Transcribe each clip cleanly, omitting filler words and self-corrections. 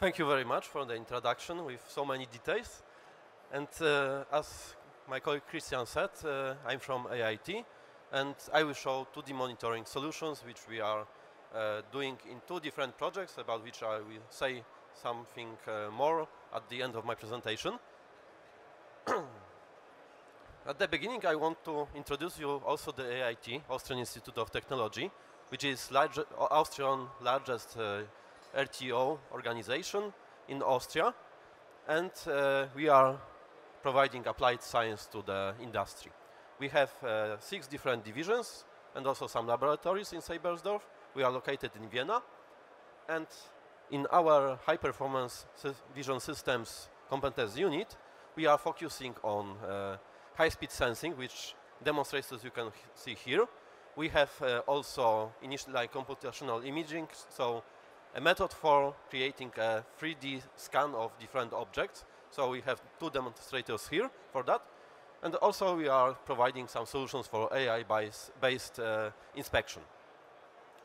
Thank you very much for the introduction with so many details. And as my colleague Christian said, I'm from AIT, and I will show 2D monitoring solutions which we are doing in 2 different projects, about which I will say something more at the end of my presentation. At the beginning, I want to introduce you also the AIT, Austrian Institute of Technology, which is Austrian largest RTO organization in Austria, and we are providing applied science to the industry. We have 6 different divisions and also some laboratories in Seibersdorf. We are located in Vienna, and in our high-performance vision systems competence unit, we are focusing on high-speed sensing, which demonstrates, as you can see here. We have also initially computational imaging, so a method for creating a 3D scan of different objects. So we have 2 demonstrators here for that. And also we are providing some solutions for AI-based inspection.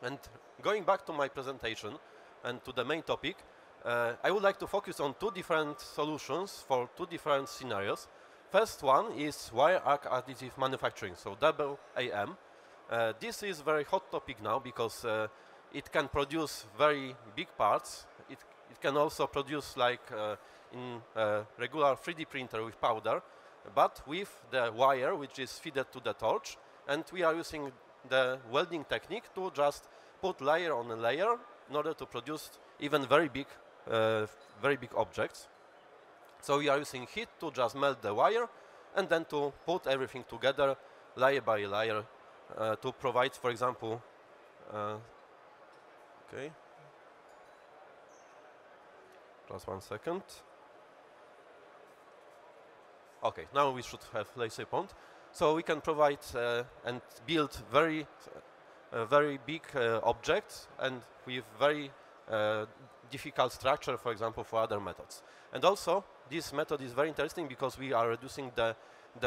And going back to my presentation and to the main topic, I would like to focus on 2 different solutions for 2 different scenarios. First one is wire arc additive manufacturing, so FitAM. This is a very hot topic now because it can produce very big parts. It can also produce like in a regular 3D printer with powder, but with the wire which is fed to the torch, and we are using the welding technique to just put layer on a layer in order to produce even very big objects. So we are using heat to just melt the wire and then to put everything together layer by layer to provide, for example, okay, just 1 second. Okay, now we should have laser point. So we can provide and build very big objects and with very difficult structure, for example, for other methods. And also, this method is very interesting because we are reducing the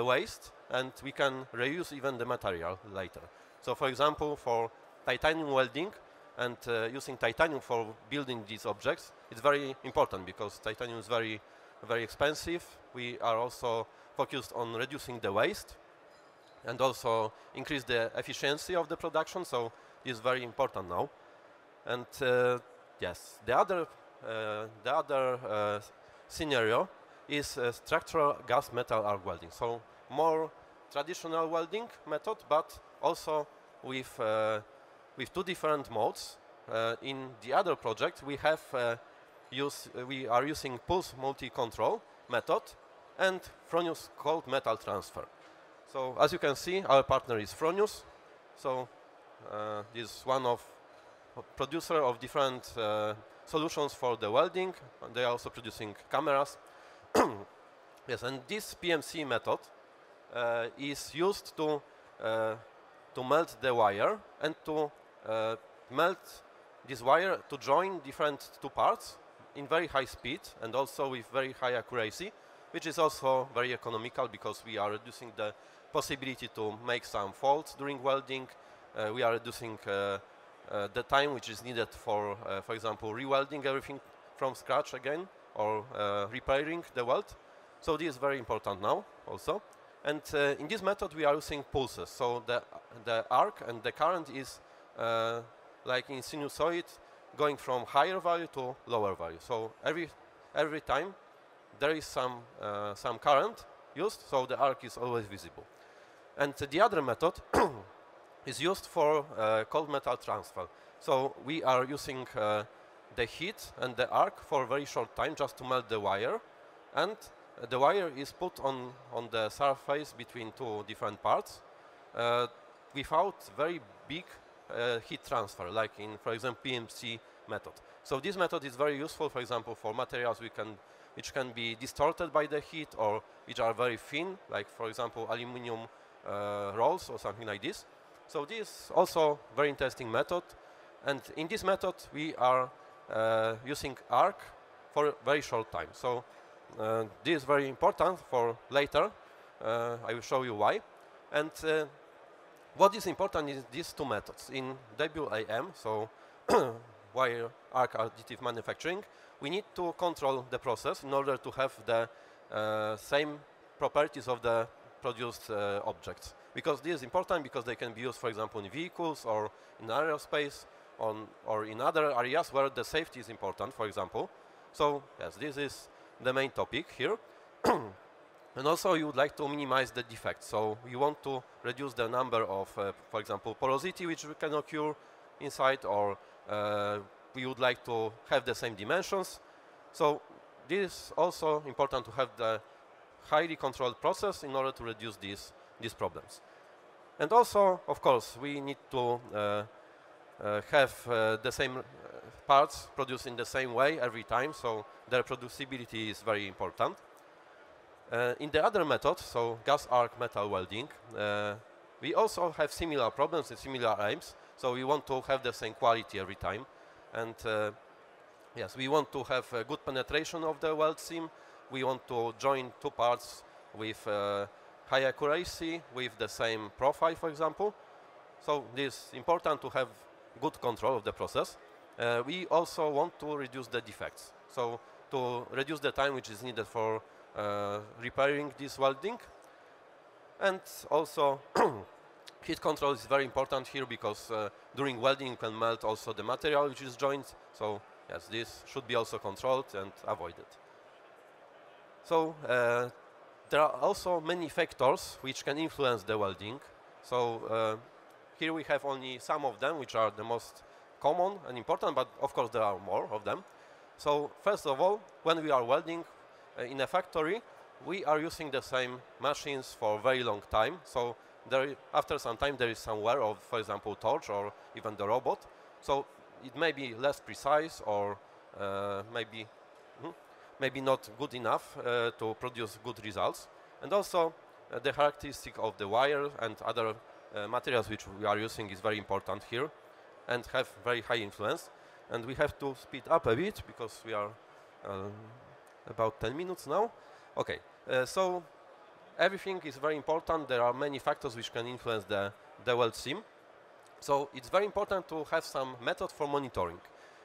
waste, and we can reuse even the material later. So, for example, for titanium welding and using titanium for building these objects, it's very important because titanium is very expensive. We are also focused on reducing the waste and also increase the efficiency of the production, so this is very important now. And yes, the other scenario is structural gas metal arc welding, so more traditional welding method, but also with 2 different modes. In the other project, we are using pulse multi-control method and Fronius cold metal transfer. So as you can see, our partner is Fronius. So this is one of producer of different solutions for the welding. And they are also producing cameras. Yes, and this PMC method is used to melt the wire and to melt this wire to join different 2 parts in very high speed and also with very high accuracy, which is also very economical because we are reducing the possibility to make some faults during welding. We are reducing the time which is needed for example, re-welding everything from scratch again or repairing the weld. So this is very important now also. And in this method, we are using pulses. So the arc and the current is like in sinusoid, going from higher value to lower value. So every time there is some current used, so the arc is always visible. And the other method is used for cold metal transfer. So we are using the heat and the arc for a very short time just to melt the wire, and the wire is put on the surface between 2 different parts without very big heat transfer, like in, for example, PMC method. So this method is very useful, for example, for materials which can be distorted by the heat or which are very thin, like, for example, aluminum rolls or something like this. So this is also a very interesting method. And in this method, we are using arc for a very short time. So this is very important for later. I will show you why. And what is important is these 2 methods. In WAM, so wire arc additive manufacturing, we need to control the process in order to have the same properties of the produced objects. Because this is important because they can be used, for example, in vehicles or in aerospace or in other areas where the safety is important, for example. So yes, this is the main topic here. And also you would like to minimize the defects. So you want to reduce the number of, for example, porosity which can occur inside, or we would like to have the same dimensions. So this is also important to have the highly controlled process in order to reduce these problems. And also, of course, we need to have the same parts produced in the same way every time, so their reproducibility is very important. In the other method, so gas arc metal welding, we also have similar problems and similar aims. So we want to have the same quality every time. And yes, we want to have a good penetration of the weld seam. We want to join two parts with high accuracy, with the same profile, for example. So this is important to have good control of the process. We also want to reduce the defects. So to reduce the time which is needed for repairing this welding. And also heat control is very important here because during welding you can melt also the material which is joined. So yes, this should be also controlled and avoided. So there are also many factors which can influence the welding. So here we have only some of them which are the most common and important, but of course there are more of them. So first of all, when we are welding in a factory, we are using the same machines for a very long time. So after some time there is some wear of, for example, torch or even the robot. So it may be less precise or maybe not good enough to produce good results. And also the characteristic of the wire and other materials which we are using is very important here and have very high influence. And we have to speed up a bit because we are about 10 minutes now. Okay, so everything is very important. There are many factors which can influence the weld seam. So it's very important to have some method for monitoring.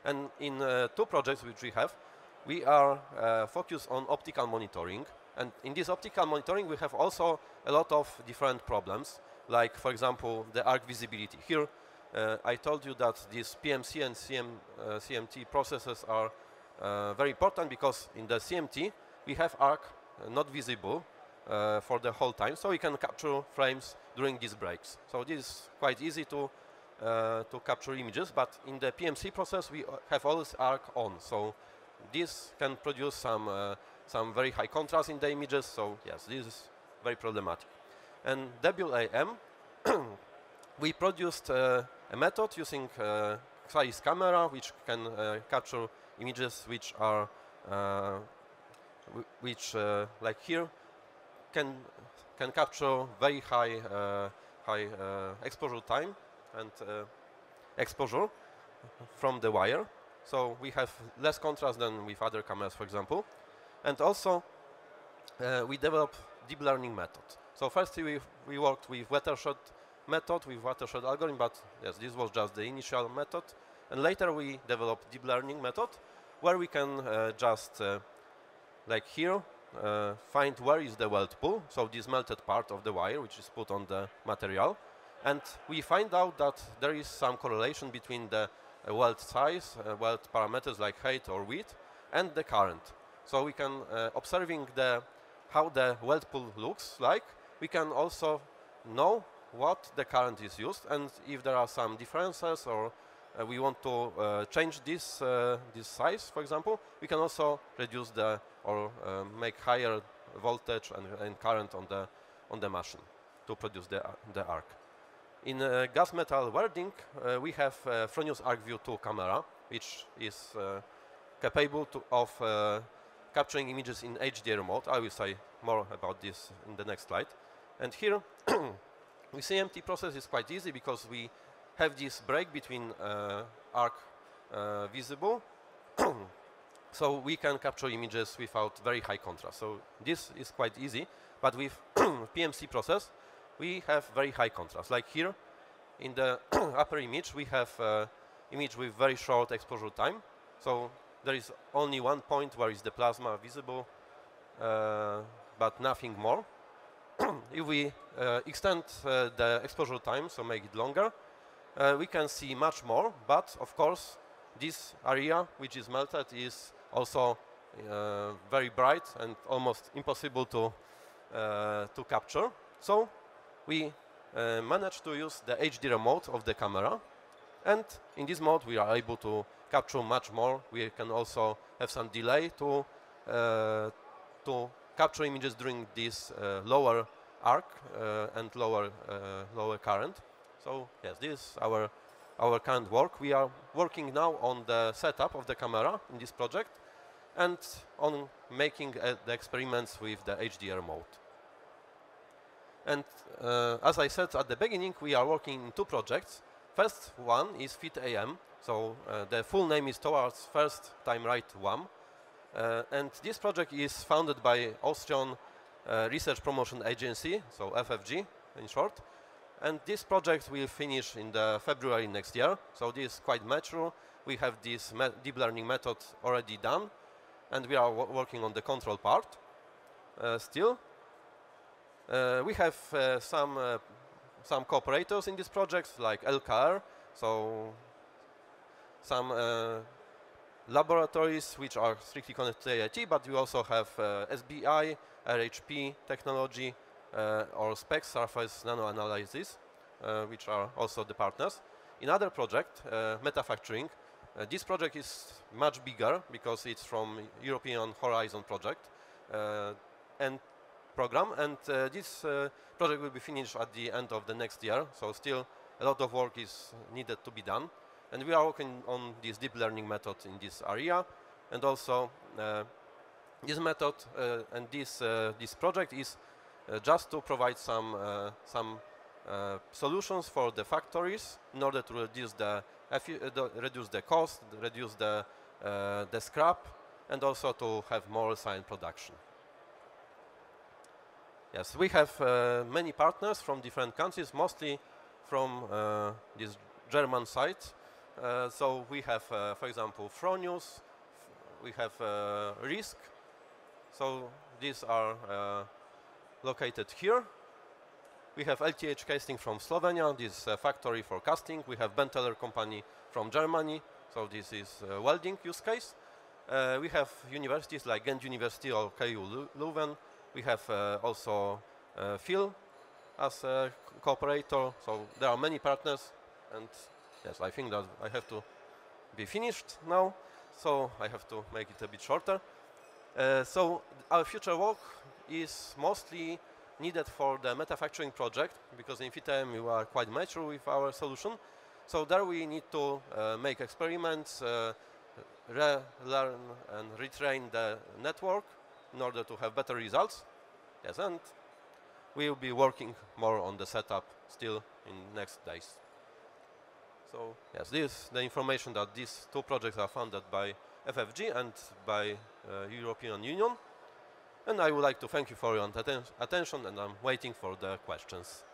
And in two projects which we have, we are focused on optical monitoring. And in this optical monitoring, we have also a lot of different problems, like, for example, the arc visibility. Here, I told you that these PMC and CMT processes are very important because in the CMT, we have arc not visible for the whole time, so we can capture frames during these breaks. So this is quite easy to capture images, but in the PMC process, we have always arc on. So this can produce some very high contrast in the images. So yes, this is very problematic. And WAM, we produced a method using size camera, which can capture images which are like here can capture very high exposure time and exposure from the wire. So we have less contrast than with other cameras, for example. And also we developed deep learning method. So first we worked with watershed method, with watershed algorithm, but yes, this was just the initial method. And later we developed deep learning method, where we can just, like here, find where is the weld pool, so this melted part of the wire which is put on the material. And we find out that there is some correlation between the weld size, weld parameters like height or width, and the current. So we can, observing how the weld pool looks like, we can also know what the current is used, and if there are some differences or we want to change this size, for example, we can also reduce or make higher voltage and current on the machine to produce the arc. In gas metal welding, we have Fronius ArcView 2 camera, which is capable of capturing images in HDR mode. I will say more about this in the next slide. And here, with CMT process is quite easy because we have this break between arc visible, so we can capture images without very high contrast. So this is quite easy, but with PMC process, we have very high contrast. Like here, in the upper image, we have image with very short exposure time. So there is only one point where is the plasma visible, but nothing more. If we extend the exposure time, so make it longer, we can see much more, but of course this area which is melted is also very bright and almost impossible to capture. So we managed to use the HDR mode of the camera, and in this mode we are able to capture much more. We can also have some delay to capture images during this lower arc and lower current. So yes, this is our current work. We are working now on the setup of the camera in this project and on making the experiments with the HDR mode. And as I said at the beginning, we are working in two projects. First one is FitAM. So the full name is Towards First Time Right WAM. And this project is founded by Austrian Research Promotion Agency, so FFG in short. And this project will finish in the February next year. So this is quite mature. We have this deep learning method already done, and we are working on the control part still. We have some cooperators in this project, like LKR, so some laboratories which are strictly connected to AIT, but we also have SBI, RHP technology, or SPEC surface nanoanalysis, which are also the partners. In other project, metaFacturing, this project is much bigger because it's from European Horizon project and program, and this project will be finished at the end of the next year, so still a lot of work is needed to be done. And we are working on this deep learning method in this area, and also this method and this project is just to provide some solutions for the factories in order to reduce the cost, reduce the scrap, and also to have more science production. Yes, we have many partners from different countries, mostly from this German site. So we have, for example, Fronius, we have Risk. So these are located here. We have LTH Casting from Slovenia. This is a factory for casting. We have Benteler company from Germany. So this is welding use case. We have universities like Ghent University or KU Leuven. We have also Phil as a cooperator. So there are many partners, and yes, I think that I have to be finished now, so I have to make it a bit shorter. So our future work is mostly needed for the metaFacturing project, because in FitAM we are quite mature with our solution. So there we need to make experiments, learn and retrain the network in order to have better results. Yes, and we will be working more on the setup still in next days. So yes, this is the information that these two projects are funded by FFG and by European Union. And I would like to thank you for your attention, and I'm waiting for the questions.